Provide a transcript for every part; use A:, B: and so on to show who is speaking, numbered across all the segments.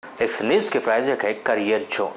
A: इस न्यूज के प्रायोजक है career zone.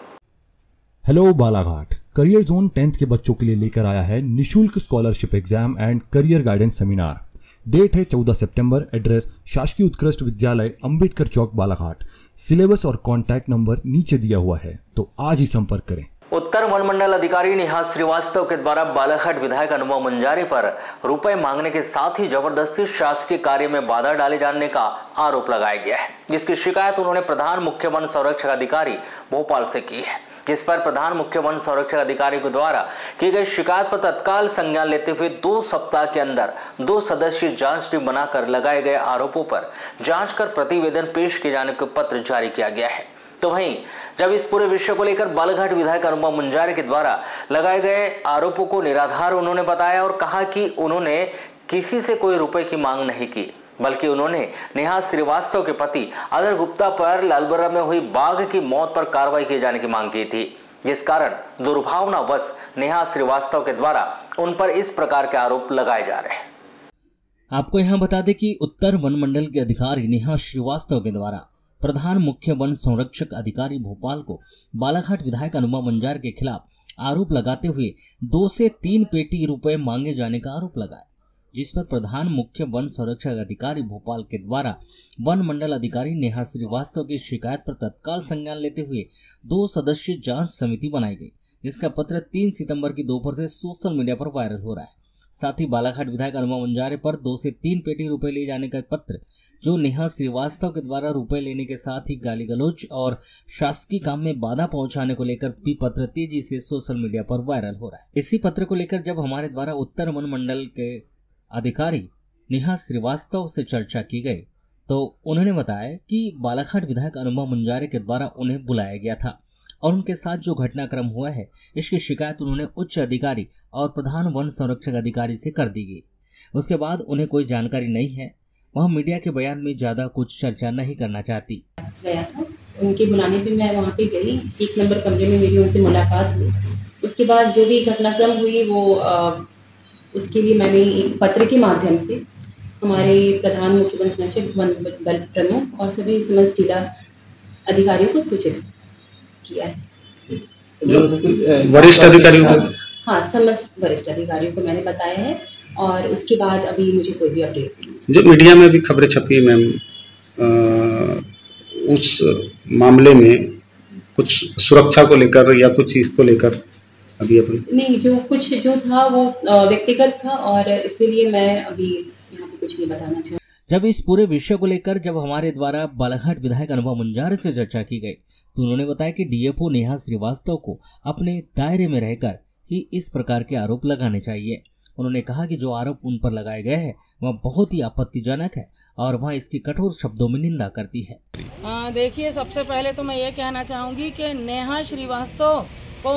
B: Hello Balaghat, career zone 10th के बच्चों के लिए लेकर आया है निशुल्क scholarship exam and career guidance seminar. Date है 14 सितंबर। एड्रेस शासकीय उत्कृष्ट विद्यालय अंबेडकर चौक बालाघाट। सिलेबस और कॉन्टैक्ट नंबर नीचे दिया हुआ है, तो आज ही संपर्क करें।
A: उत्तर वन मंडल अधिकारी नेहा श्रीवास्तव के द्वारा बालाघाट विधायक अनुभव मुंजारे पर रुपए मांगने के साथ ही जबरदस्ती शासकीय कार्य में बाधा डाले जाने का आरोप लगाया गया है, जिसकी शिकायत उन्होंने प्रधान मुख्य वन संरक्षक अधिकारी भोपाल से की है। जिस पर प्रधान मुख्य वन संरक्षक अधिकारी के द्वारा की गई शिकायत पर तत्काल संज्ञान लेते हुए 2 सप्ताह के अंदर 2 सदस्यीय जांच टीम बनाकर लगाए गए आरोपों पर जांच कर प्रतिवेदन पेश किए जाने का पत्र जारी किया गया है। तो वहीं जब इस पूरे विषय को लेकर बालाघाट विधायक अनुभव मुंजारे के द्वारा लगाए गए आरोपों को निराधार उन्होंने बताया और कहा कि उन्होंने किसी से कोई रुपए की मांग नहीं की, बल्कि उन्होंने नेहा श्रीवास्तव के पति अदर गुप्ता पर लालबर्रा में हुई बाघ की मौत पर कार्रवाई किए जाने की मांग की थी, जिस कारण दुर्भावनावश नेहा श्रीवास्तव के द्वारा उन पर इस प्रकार के आरोप लगाए जा रहे हैं।
C: आपको यहाँ बता दें कि उत्तर वन मंडल के अधिकारी नेहा श्रीवास्तव के द्वारा प्रधान मुख्य वन संरक्षक अधिकारी भोपाल को बालाघाट विधायक अनुभव मुंजारे के खिलाफ आरोप लगाते हुए 2 से 3 पेटी रुपए मांगे जाने का आरोप लगाया, जिस पर प्रधान मुख्य वन संरक्षक अधिकारी भोपाल के द्वारा वन मंडल अधिकारी नेहा श्रीवास्तव की शिकायत पर तत्काल संज्ञान लेते हुए 2 सदस्यीय जांच समिति बनाई गई, जिसका पत्र 3 सितंबर की दोपहर से सोशल मीडिया पर वायरल हो रहा है। साथ ही बालाघाट विधायक अनुभव मुंजारे पर 2 से 3 पेटी रुपए ले जाने का पत्र, जो नेहा श्रीवास्तव के द्वारा रुपए लेने के साथ ही गाली गलौज और शासकीय काम में बाधा पहुंचाने को लेकर भी पत्र तेजी से सोशल मीडिया पर वायरल हो रहा है। इसी पत्र को लेकर जब हमारे द्वारा उत्तर वन मंडल के अधिकारी नेहा श्रीवास्तव से चर्चा की गई, तो उन्होंने बताया कि बालाघाट विधायक अनुभव मुंजारे के द्वारा उन्हें बुलाया गया था और उनके साथ जो घटनाक्रम हुआ है, इसकी शिकायत उन्होंने उच्च अधिकारी और प्रधान वन संरक्षक अधिकारी से कर दी गई। उसके बाद उन्हें कोई जानकारी नहीं है। वह मीडिया के बयान में ज्यादा कुछ चर्चा नहीं करना चाहती।
D: गया था, उनके बुलाने पे मैं वहाँ पे गई। 1 नंबर कमरे में मेरी उनसे मुलाकात हुई। उसके बाद जो भी घटनाक्रम हुई वो उसके लिए मैंने एक पत्र के माध्यम से हमारे प्रधान मुख्य वन संरक्षक वन बल प्रमुख और सभी समस्त जिला अधिकारियों को सूचित किया है।
E: वरिष्ठ अधिकारियों को,
D: हाँ, समस्त वरिष्ठ अधिकारियों को मैंने बताया है और उसके बाद अभी मुझे कोई भी अपडेट नहीं।
E: जो मीडिया में भी खबरें छपी है मैम, उस मामले में कुछ सुरक्षा को लेकर या कुछ चीज़ को लेकर अभी अपन
D: नहीं, जो था वो व्यक्तिगत था और इसीलिए मैं अभी यहाँ पे कुछ नहीं बताना चाहती।
C: जब इस पूरे विषय को लेकर जब हमारे द्वारा बालाघाट विधायक अनुभव मुंजारे से चर्चा की गई, तो उन्होंने बताया कि डीएफओ नेहा श्रीवास्तव को अपने दायरे में रहकर ही इस प्रकार के आरोप लगाने चाहिए। उन्होंने कहा कि जो आरोप उन पर लगाए गए हैं वह बहुत ही आपत्तिजनक है और वह इसकी कठोर शब्दों में निंदा करती है।
F: देखिए, सबसे पहले तो मैं ये कहना चाहूँगी कि नेहा श्रीवास्तव को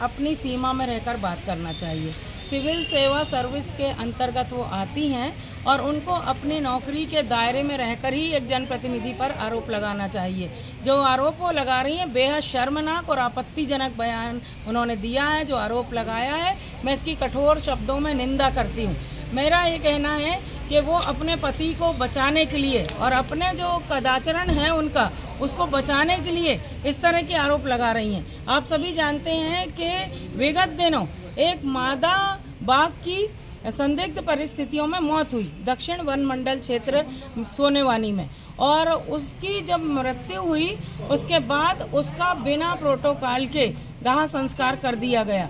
F: अपनी सीमा में रहकर बात करना चाहिए। सिविल सेवा सर्विस के अंतर्गत वो आती हैं और उनको अपनी नौकरी के दायरे में रहकर ही एक जनप्रतिनिधि पर आरोप लगाना चाहिए। जो आरोप वो लगा रही हैं बेहद शर्मनाक और आपत्तिजनक बयान उन्होंने दिया है। जो आरोप लगाया है मैं इसकी कठोर शब्दों में निंदा करती हूँ। मेरा ये कहना है कि वो अपने पति को बचाने के लिए और अपने जो कदाचरण है उनका उसको बचाने के लिए इस तरह के आरोप लगा रही हैं। आप सभी जानते हैं कि विगत दिनों एक मादा बाघ की संदिग्ध परिस्थितियों में मौत हुई दक्षिण वन मंडल क्षेत्र सोनेवानी में, और उसकी जब मृत्यु हुई उसके बाद उसका बिना प्रोटोकॉल के दाह संस्कार कर दिया गया।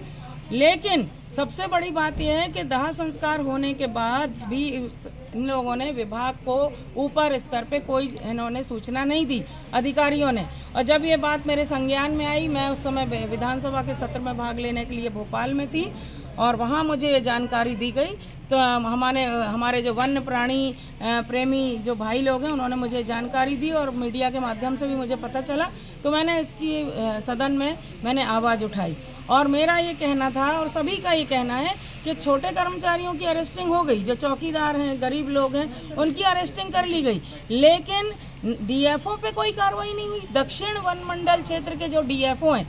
F: लेकिन सबसे बड़ी बात यह है कि दाह संस्कार होने के बाद भी इन लोगों ने विभाग को ऊपर स्तर पे कोई इन्होंने सूचना नहीं दी अधिकारियों ने। और जब ये बात मेरे संज्ञान में आई, मैं उस समय विधानसभा के सत्र में भाग लेने के लिए भोपाल में थी और वहाँ मुझे ये जानकारी दी गई। तो हमारे जो वन्य प्राणी प्रेमी जो भाई लोग हैं उन्होंने मुझे जानकारी दी और मीडिया के माध्यम से भी मुझे पता चला, तो मैंने इसकी सदन में मैंने आवाज़ उठाई। और मेरा ये कहना था और सभी का ये कहना है कि छोटे कर्मचारियों की अरेस्टिंग हो गई, जो चौकीदार हैं, गरीब लोग हैं, उनकी अरेस्टिंग कर ली गई, लेकिन डीएफओ पे कोई कार्रवाई नहीं हुई। दक्षिण वन मंडल क्षेत्र के जो डीएफओ हैं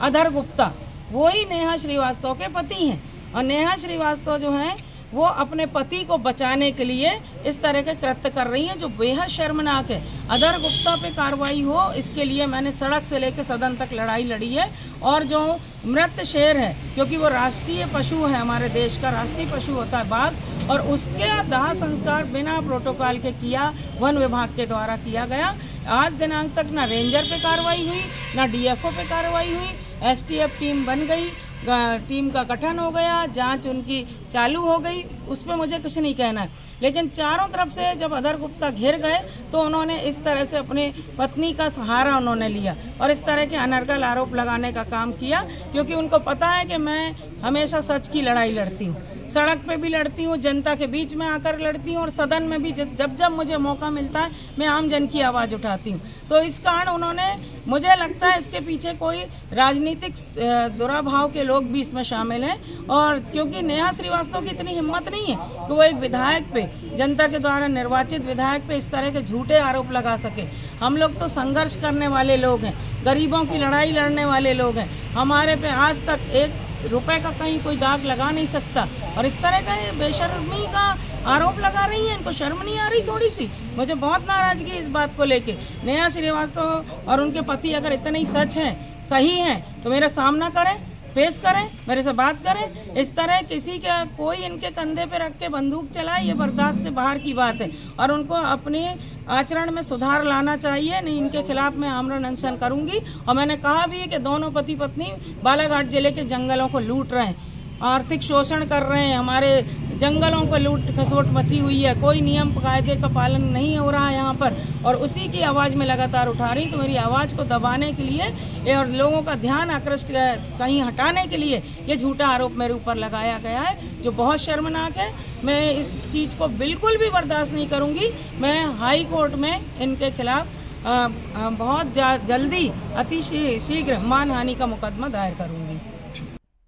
F: अधर गुप्ता, वही नेहा श्रीवास्तव के पति हैं। और नेहा श्रीवास्तव जो हैं वो अपने पति को बचाने के लिए इस तरह के कृत्य कर रही हैं जो बेहद शर्मनाक है। अदर गुप्ता पे कार्रवाई हो, इसके लिए मैंने सड़क से लेकर सदन तक लड़ाई लड़ी है। और जो मृत शेर है, क्योंकि वो राष्ट्रीय पशु है, हमारे देश का राष्ट्रीय पशु होता है बाघ, और उसके दाह संस्कार बिना प्रोटोकॉल के किया, वन विभाग के द्वारा किया गया। आज दिनांक तक ना रेंजर पे कार्रवाई हुई, ना डीएफओ पे कार्रवाई हुई। एसटीएफ टीम बन गई, टीम का गठन हो गया, जांच उनकी चालू हो गई, उस पर मुझे कुछ नहीं कहना है। लेकिन चारों तरफ से जब अदर गुप्ता घिर गए तो उन्होंने इस तरह से अपनी पत्नी का सहारा उन्होंने लिया और इस तरह के अनर्गल आरोप लगाने का काम किया, क्योंकि उनको पता है कि मैं हमेशा सच की लड़ाई लड़ती हूँ। सड़क पे भी लड़ती हूँ, जनता के बीच में आकर लड़ती हूँ, और सदन में भी जब जब मुझे मौका मिलता है मैं आम जन की आवाज़ उठाती हूँ। तो इस कारण उन्होंने, मुझे लगता है इसके पीछे कोई राजनीतिक दुराभाव के लोग भी इसमें शामिल हैं। और क्योंकि नेहा श्रीवास्तव की इतनी हिम्मत नहीं है कि वो एक विधायक पे, जनता के द्वारा निर्वाचित विधायक पे इस तरह के झूठे आरोप लगा सके। हम लोग तो संघर्ष करने वाले लोग हैं, गरीबों की लड़ाई लड़ने वाले लोग हैं। हमारे पे आज तक एक रुपए का कहीं कोई दाग लगा नहीं सकता, और इस तरह का बेशर्मी का आरोप लगा रही हैं। इनको शर्म नहीं आ रही थोड़ी सी? मुझे बहुत नाराजगी इस बात को लेके। नेहा श्रीवास्तव और उनके पति अगर इतने ही सच हैं, सही हैं, तो मेरा सामना करें, फेस करें, मेरे से बात करें। इस तरह किसी का कोई इनके कंधे पे रख के बंदूक चलाए, ये बर्दाश्त से बाहर की बात है, और उनको अपने आचरण में सुधार लाना चाहिए। नहीं, इनके खिलाफ मैं आमरण अनशन करूंगी। और मैंने कहा भी है कि दोनों पति पत्नी बालाघाट जिले के जंगलों को लूट रहे हैं, आर्थिक शोषण कर रहे हैं, हमारे जंगलों को लूट खसोट मची हुई है, कोई नियम कायदे का पालन नहीं हो रहा है यहाँ पर, और उसी की आवाज़ में लगातार उठा रही। तो मेरी आवाज़ को दबाने के लिए और लोगों का ध्यान आकृष्ट कहीं हटाने के लिए ये झूठा आरोप मेरे ऊपर लगाया गया है, जो बहुत शर्मनाक है। मैं इस चीज़ को बिल्कुल भी बर्दाश्त नहीं करूँगी। मैं हाई कोर्ट में इनके खिलाफ बहुत जल्दी, अति शीघ्र मानहानि का मुकदमा दायर करूँगी।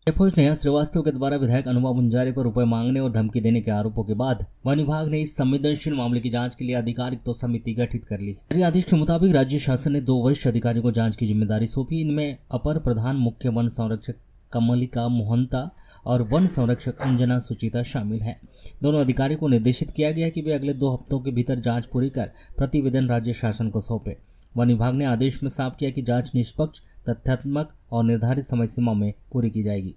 C: नेहा श्रीवास्तव के द्वारा विधायक अनुमा मुंजारे पर रुपए मांगने और धमकी देने के आरोपों के बाद वन विभाग ने इस संवेदनशील मामले की जांच के लिए आधिकारिक तो समिति गठित कर ली। जारी आदेश के मुताबिक राज्य शासन ने 2 वरिष्ठ अधिकारियों को जांच की जिम्मेदारी सौंपी। इनमें अपर प्रधान मुख्य वन संरक्षक कमलिका मोहंता और वन संरक्षक अंजना सुचिता शामिल हैं। दोनों अधिकारियों को निर्देशित किया गया कि वे अगले 2 हफ्तों के भीतर जाँच पूरी कर प्रतिवेदन राज्य शासन को सौंपे। वन विभाग ने आदेश में साफ किया कि जाँच निष्पक्ष, तथ्यात्मक और निर्धारित समय सीमा में पूरी की जाएगी।